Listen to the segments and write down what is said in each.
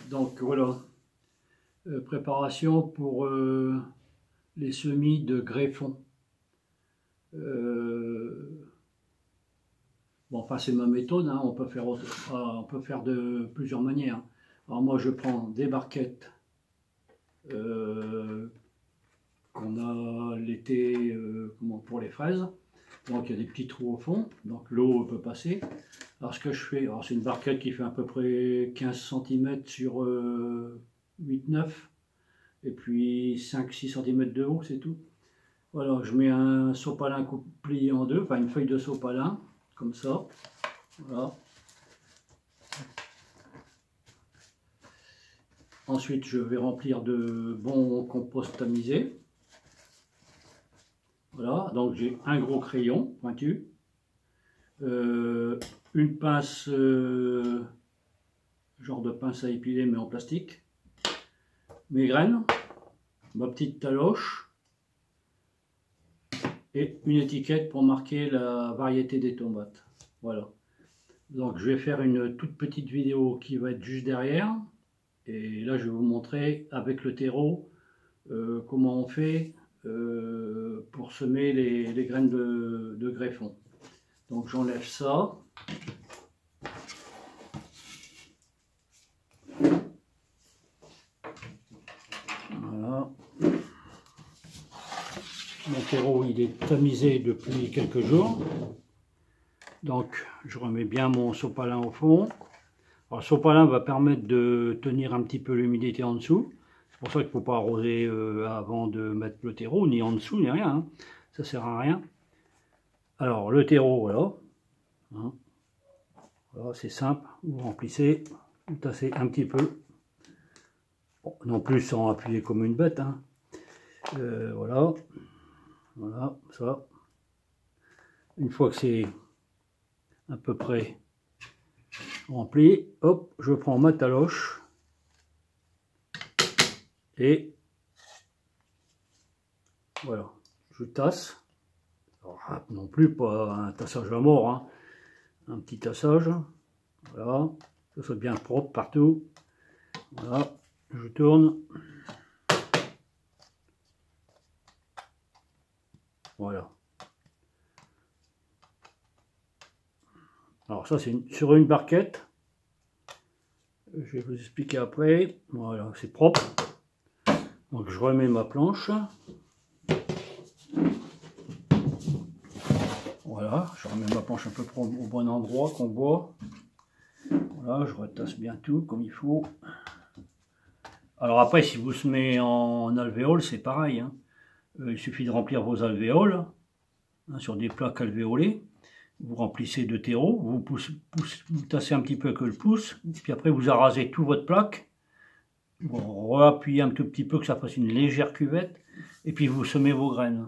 Donc voilà, préparation pour les semis de greffons. Bon, enfin c'est ma méthode, hein. On peut faire de plusieurs manières. Alors moi je prends des barquettes qu'on a l'été pour les fraises. Donc il y a des petits trous au fond, donc l'eau peut passer. Alors ce que je fais, c'est une barquette qui fait à peu près 15 cm sur 8-9, et puis 5-6 cm de haut, c'est tout. Voilà, je mets un sopalin plié en deux, enfin une feuille de sopalin, comme ça. Voilà. Ensuite, je vais remplir de bon compost tamisé. Voilà, donc j'ai un gros crayon pointu, une pince, genre de pince à épiler mais en plastique, mes graines, ma petite taloche et une étiquette pour marquer la variété des tomates. Voilà. Donc je vais faire une toute petite vidéo qui va être juste derrière. Et là je vais vous montrer avec le terreau comment on fait pour semer les graines de greffon. Donc j'enlève ça. Voilà. Mon terreau il est tamisé depuis quelques jours. Donc je remets bien mon sopalin au fond. Alors, le sopalin va permettre de tenir un petit peu l'humidité en dessous. C'est pour ça qu'il ne faut pas arroser avant de mettre le terreau, ni en dessous, ni rien. Hein. Ça ne sert à rien. Alors le terreau, voilà. Hein. Voilà, c'est simple. Vous remplissez, vous tassez un petit peu. Bon, non plus sans appuyer comme une bête. Hein. Voilà. Voilà, ça. Une fois que c'est à peu près rempli, hop, je prends ma taloche et voilà, je tasse. Alors, non plus pas un tassage à mort, hein. Un petit tassage, voilà, que ce soit bien propre partout. Voilà, je tourne. Voilà. Alors ça c'est sur une barquette. Je vais vous expliquer après. Voilà, c'est propre. Donc je remets ma planche. Voilà, je remets ma planche un peu au bon endroit qu'on voit. Voilà, je retasse bien tout comme il faut. Alors après, si vous semez en alvéole, c'est pareil. Hein. Il suffit de remplir vos alvéoles hein, sur des plaques alvéolées. Vous remplissez de terreau, vous tassez un petit peu avec le pouce, puis après vous arasez toute votre plaque, vous réappuyez un tout petit peu que ça fasse une légère cuvette, et puis vous semez vos graines.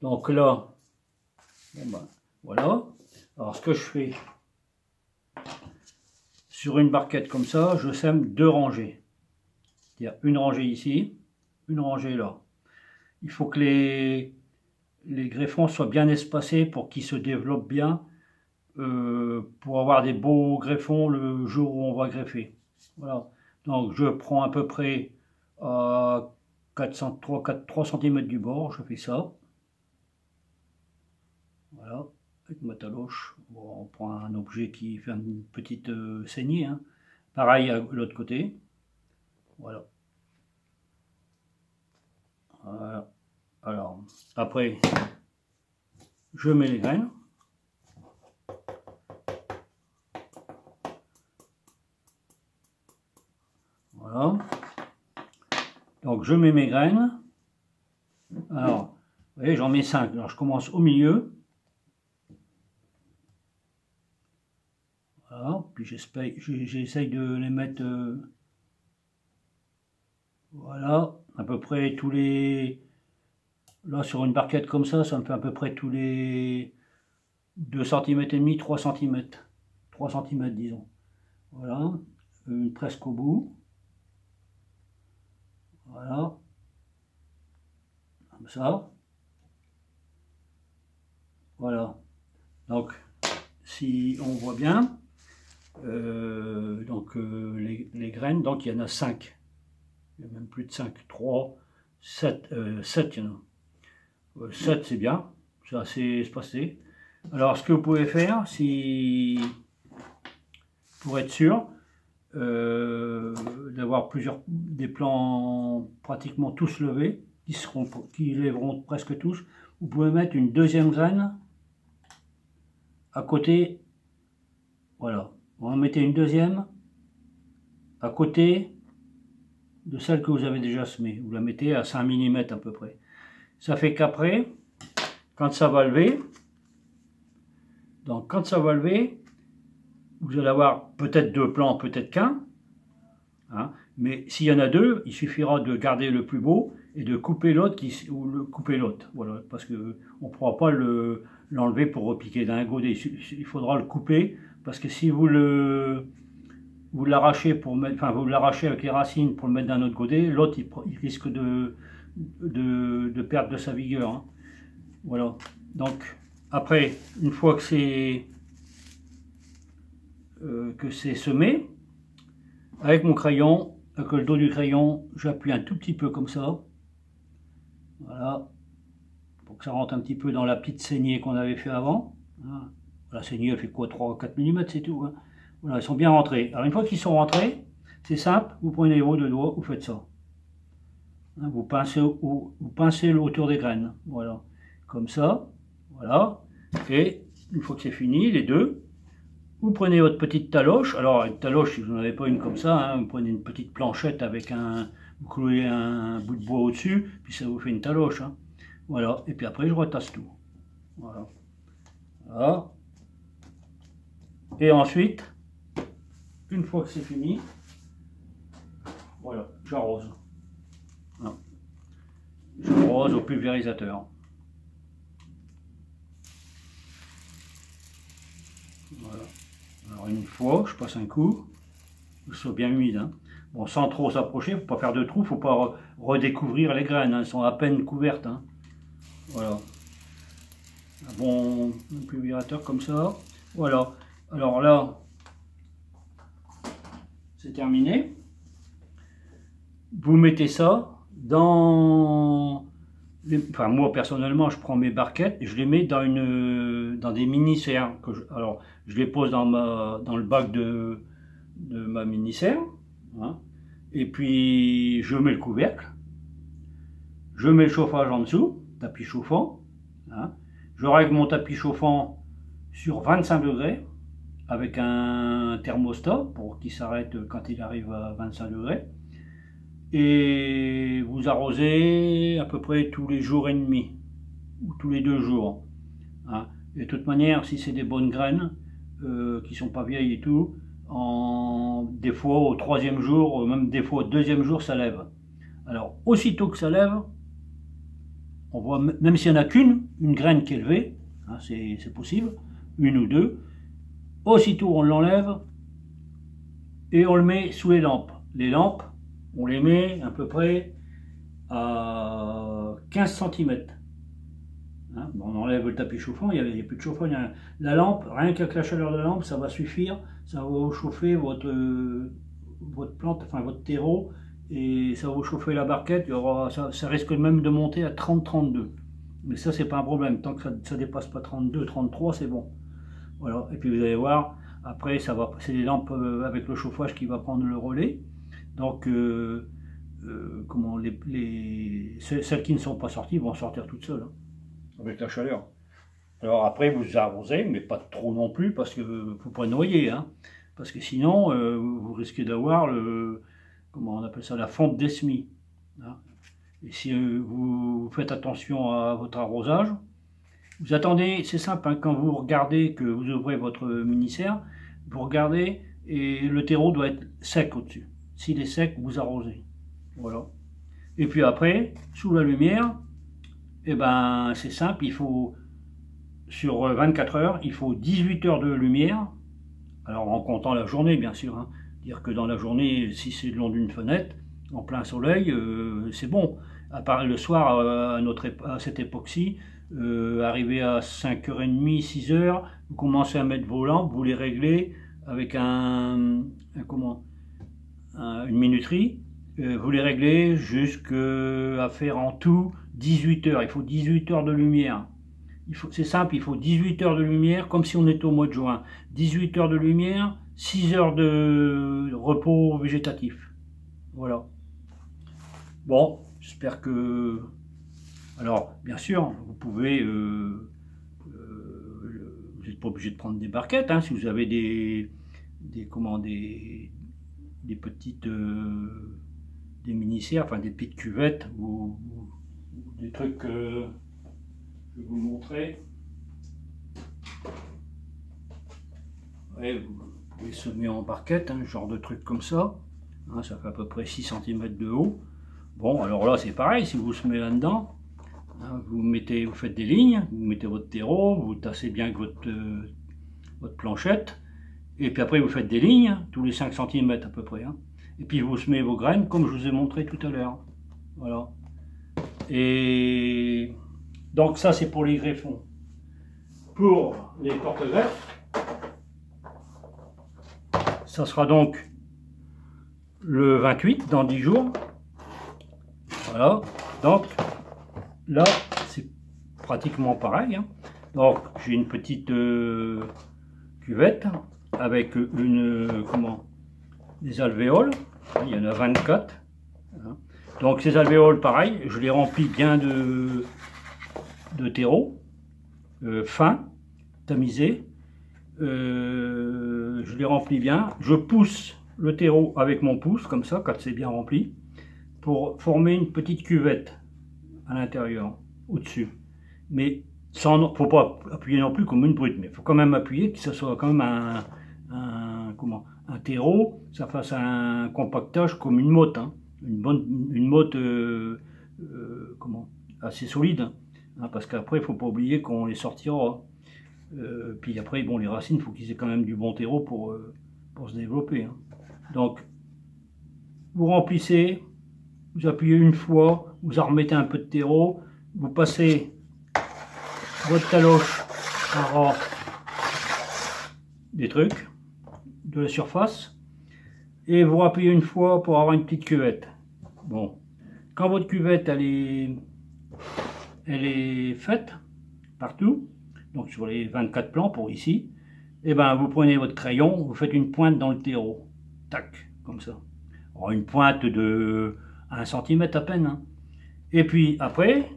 Donc là, bon ben, voilà. Alors ce que je fais, sur une barquette comme ça, je sème deux rangées. C'est-à-dire une rangée ici, une rangée là. Il faut que les greffons soient bien espacés pour qu'ils se développent bien. Pour avoir des beaux greffons le jour où on va greffer. Voilà. Donc je prends à peu près 3 cm du bord, je fais ça. Voilà, avec ma taloche. Bon, on prend un objet qui fait une petite saignée. Hein. Pareil à l'autre côté. Voilà. Voilà. Alors, après, je mets les graines. Voilà. Donc je mets mes graines. Alors, vous voyez, j'en mets 5. Alors je commence au milieu. Voilà. Puis j'essaye de les mettre voilà, à peu près tous les... Là sur une barquette comme ça me fait à peu près tous les 2 cm et demi, 3 cm. 3 cm disons. Voilà. Presque au bout. Voilà, comme ça. Voilà. Donc, si on voit bien, les graines, donc il y en a 5. Il y a même plus de 5, 3, 7, 7 il y en a. 7 c'est bien, c'est assez espacé. Alors ce que vous pouvez faire, si pour être sûr d'avoir des plants pratiquement tous levés, qui lèveront presque tous, vous pouvez mettre une deuxième graine à côté. Voilà, vous en mettez une deuxième à côté de celle que vous avez déjà semée. Vous la mettez à 5 mm à peu près. Ça fait qu'après, quand ça va lever, donc quand ça va lever, vous allez avoir peut-être 2 plants, peut-être qu'un. Hein, mais s'il y en a 2, il suffira de garder le plus beau et de couper l'autre, voilà, parce que on ne pourra pas l'enlever pour repiquer d'un godet. Il faudra le couper, parce que si vous l'arrachez pour mettre, enfin vous l'arrachez avec les racines pour le mettre dans un autre godet, l'autre il risque de perdre de sa vigueur. Hein. Voilà. Donc après, une fois que c'est semé, avec mon crayon, avec le dos du crayon, j'appuie un tout petit peu comme ça. Voilà, pour que ça rentre un petit peu dans la petite saignée qu'on avait fait avant. La saignée elle fait quoi, 3-4 mm, c'est tout. Hein. Voilà, ils sont bien rentrés. Alors une fois qu'ils sont rentrés, c'est simple, vous prenez vos 2 doigts, vous faites ça. Hein, vous pincez autour des graines. Voilà, comme ça. Voilà. Et une fois que c'est fini, les deux, vous prenez votre petite taloche. Alors une taloche, si vous n'en avez pas une comme ça, hein, vous prenez une petite planchette avec vous clouez un bout de bois au-dessus, puis ça vous fait une taloche. Hein. Voilà, et puis après je retasse tout. Voilà. Voilà. Et ensuite, une fois que c'est fini, voilà, j'arrose. Voilà. J'arrose au pulvérisateur. Voilà. Alors une fois, je passe un coup, que ce soit bien humide. Hein. Bon, sans trop s'approcher, il ne faut pas faire de trous, il ne faut pas redécouvrir les graines, hein. Elles sont à peine couvertes. Hein. Voilà. Un bon pulvérisateur comme ça. Voilà. Alors là, c'est terminé. Vous mettez ça dans... Enfin, moi personnellement, je prends mes barquettes et je les mets dans des mini-serres. Alors, je les pose dans le bac de ma mini-serre. Hein, et puis, je mets le couvercle. Je mets le chauffage en dessous, tapis chauffant. Hein, je règle mon tapis chauffant sur 25 degrés avec un thermostat pour qu'il s'arrête quand il arrive à 25 degrés. Et vous arrosez à peu près tous les jours et demi, ou tous les 2 jours. Hein. Et de toute manière, si c'est des bonnes graines, qui sont pas vieilles et tout, des fois au 3e jour, même des fois au 2e jour, ça lève. Alors, aussitôt que ça lève, on voit, même s'il n'y en a une graine qui est levée, hein, c'est possible, 1 ou 2, aussitôt on l'enlève et on le met sous les lampes. Les lampes, on les met à peu près à 15 cm. Hein, on enlève le tapis chauffant, il n'y a plus de chauffant. La lampe, rien qu'avec la chaleur de la lampe, ça va suffire, ça va vous chauffer votre plante, enfin votre terreau, et ça va vous chauffer la barquette. Ça risque même de monter à 30-32. Mais ça, c'est pas un problème. Tant que ça ne dépasse pas 32-33, c'est bon. Voilà. Et puis vous allez voir, après, c'est les lampes avec le chauffage qui va prendre le relais. Donc, celles qui ne sont pas sorties vont sortir toutes seules, hein, avec la chaleur. Alors après, vous arrosez, mais pas trop non plus, parce que ne faut pas noyer, hein, parce que sinon, vous risquez d'avoir comment on appelle ça, la fonte des semis. Hein. Et si vous faites attention à votre arrosage, vous attendez, c'est simple, hein, quand vous regardez que vous ouvrez votre mini-serre, vous regardez et le terreau doit être sec au-dessus. S'il est sec, vous arrosez. Voilà. Et puis après, sous la lumière, eh ben, c'est simple, il faut, sur 24 heures, il faut 18 heures de lumière. Alors en comptant la journée, bien sûr. Hein. Dire que dans la journée, si c'est le long d'une fenêtre, en plein soleil, c'est bon. À part le soir, à cette époque-ci, arrivé à 5h30, 6h, vous commencez à mettre vos lampes, vous les réglez avec une minuterie. Vous les réglez jusqu'à faire en tout 18 heures. Il faut 18 heures de lumière. C'est simple, il faut 18 heures de lumière, comme si on était au mois de juin. 18 heures de lumière, 6 heures de repos végétatif. Voilà. Bon, j'espère que... Alors, bien sûr, vous pouvez... vous n'êtes pas obligé de prendre des barquettes, hein, si vous avez des petites... des mini-serres, enfin des petites cuvettes, ou des trucs... je vais vous montrer. Ouais, vous pouvez semer en barquette, hein, genre de truc comme ça. Hein, ça fait à peu près 6 cm de haut. Bon, alors là c'est pareil, si vous semez là-dedans, hein, vous faites des lignes, vous mettez votre terreau, vous tassez bien avec votre planchette, et puis après vous faites des lignes, tous les 5 cm à peu près. Hein, et puis vous semez vos graines comme je vous ai montré tout à l'heure. Voilà. Et donc ça c'est pour les greffons. Pour les porte-greffes, ça sera donc le 28 dans 10 jours. Voilà, donc là c'est pratiquement pareil. Hein. Donc j'ai une petite cuvette avec des alvéoles. Il y en a 24. Hein. Donc ces alvéoles, pareil, je les remplis bien de terreau fin, tamisé. Je les remplis bien. Je pousse le terreau avec mon pouce, comme ça, quand c'est bien rempli, pour former une petite cuvette à l'intérieur, au-dessus. Mais il ne faut pas appuyer non plus comme une brute, mais il faut quand même appuyer, que ce soit quand même un terreau, ça fasse un compactage comme une motte, hein. Une motte assez solide, hein, parce qu'après il ne faut pas oublier qu'on les sortira. Puis après, bon, les racines, il faut qu'ils aient quand même du bon terreau pour se développer. Hein. Donc, vous remplissez, vous appuyez une fois, vous en remettez un peu de terreau, vous passez votre taloche en ras des trucs, de la surface, et vous appuyez une fois pour avoir une petite cuvette. Bon, quand votre cuvette elle est faite partout, donc sur les 24 plans pour ici, et ben vous prenez votre crayon, vous faites une pointe dans le terreau, tac, comme ça. Alors une pointe de 1 cm à peine. Hein. Et puis après,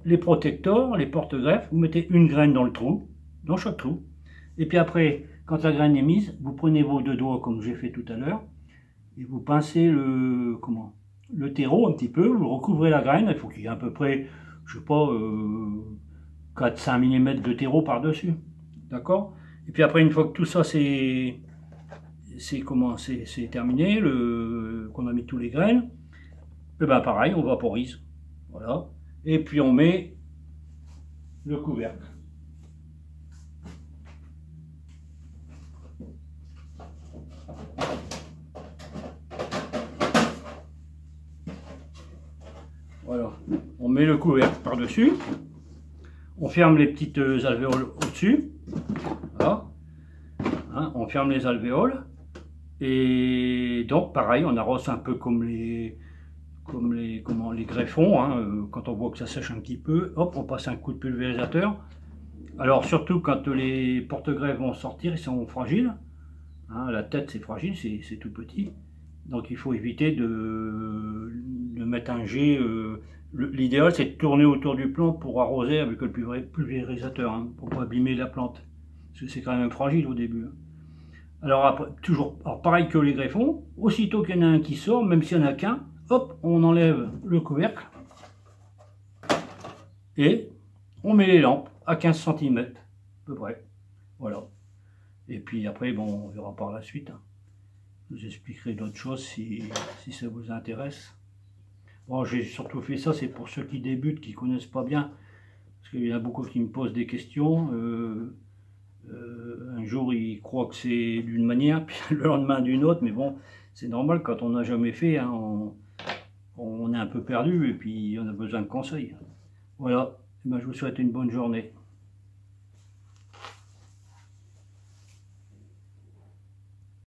les protecteurs, les porte-greffes, vous mettez une graine dans le trou, dans chaque trou. Et puis après, quand la graine est mise, vous prenez vos 2 doigts comme j'ai fait tout à l'heure, et vous pincez le terreau un petit peu, vous recouvrez la graine, il faut qu'il y ait à peu près, je sais pas, 4-5 mm de terreau par-dessus. D'accord? Et puis après, une fois que tout ça c'est terminé, qu'on a mis tous les graines, et ben pareil, on vaporise. Voilà. Et puis on met le couvercle. Voilà. On met le couvercle par-dessus. On ferme les petites alvéoles au-dessus. Voilà. Hein, on ferme les alvéoles. Et donc, pareil, on arrose un peu comme les greffons. Hein, quand on voit que ça sèche un petit peu, hop, on passe un coup de pulvérisateur. Alors, surtout quand les porte-greffes vont sortir, ils sont fragiles. Hein, la tête, c'est fragile, c'est tout petit. Donc, il faut éviter de mettre un jet. L'idéal, c'est de tourner autour du plant pour arroser avec le pulvérisateur, hein, pour ne pas abîmer la plante. Parce que c'est quand même fragile au début. Alors, après, alors pareil que les greffons, aussitôt qu'il y en a un qui sort, même s'il n'y en a qu'un, hop, on enlève le couvercle et on met les lampes à 15 cm, à peu près. Voilà. Et puis après, bon, on verra par la suite. Hein. Je vous expliquerai d'autres choses si ça vous intéresse. Bon, j'ai surtout fait ça, c'est pour ceux qui débutent, qui ne connaissent pas bien. Parce qu'il y en a beaucoup qui me posent des questions. Un jour, ils croient que c'est d'une manière, puis le lendemain d'une autre. Mais bon, c'est normal, quand on n'a jamais fait, hein, on est un peu perdu et puis on a besoin de conseils. Voilà, et ben, je vous souhaite une bonne journée.